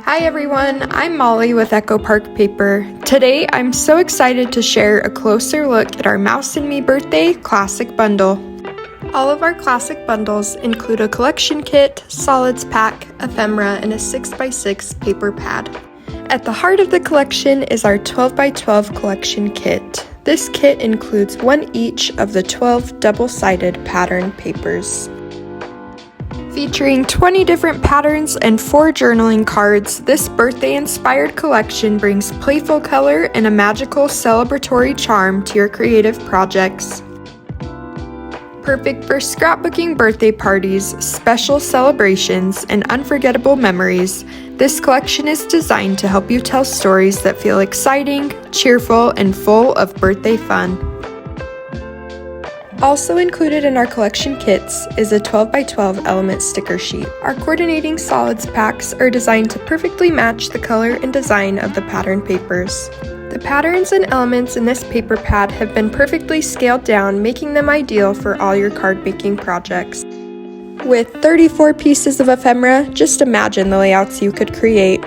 Hi everyone, I'm Molly with Echo Park Paper. Today I'm so excited to share a closer look at our Mouse and Me Birthday Classic Bundle. All of our classic bundles include a collection kit, solids pack, ephemera, and a 6x6 paper pad. At the heart of the collection is our 12x12 collection kit. This kit includes one each of the 12 double-sided pattern papers. Featuring 20 different patterns and 4 journaling cards, this birthday-inspired collection brings playful color and a magical celebratory charm to your creative projects. Perfect for scrapbooking birthday parties, special celebrations, and unforgettable memories, this collection is designed to help you tell stories that feel exciting, cheerful, and full of birthday fun. Also included in our collection kits is a 12x12 element sticker sheet. Our coordinating solids packs are designed to perfectly match the color and design of the pattern papers. The patterns and elements in this paper pad have been perfectly scaled down, making them ideal for all your card making projects. With 34 pieces of ephemera, just imagine the layouts you could create.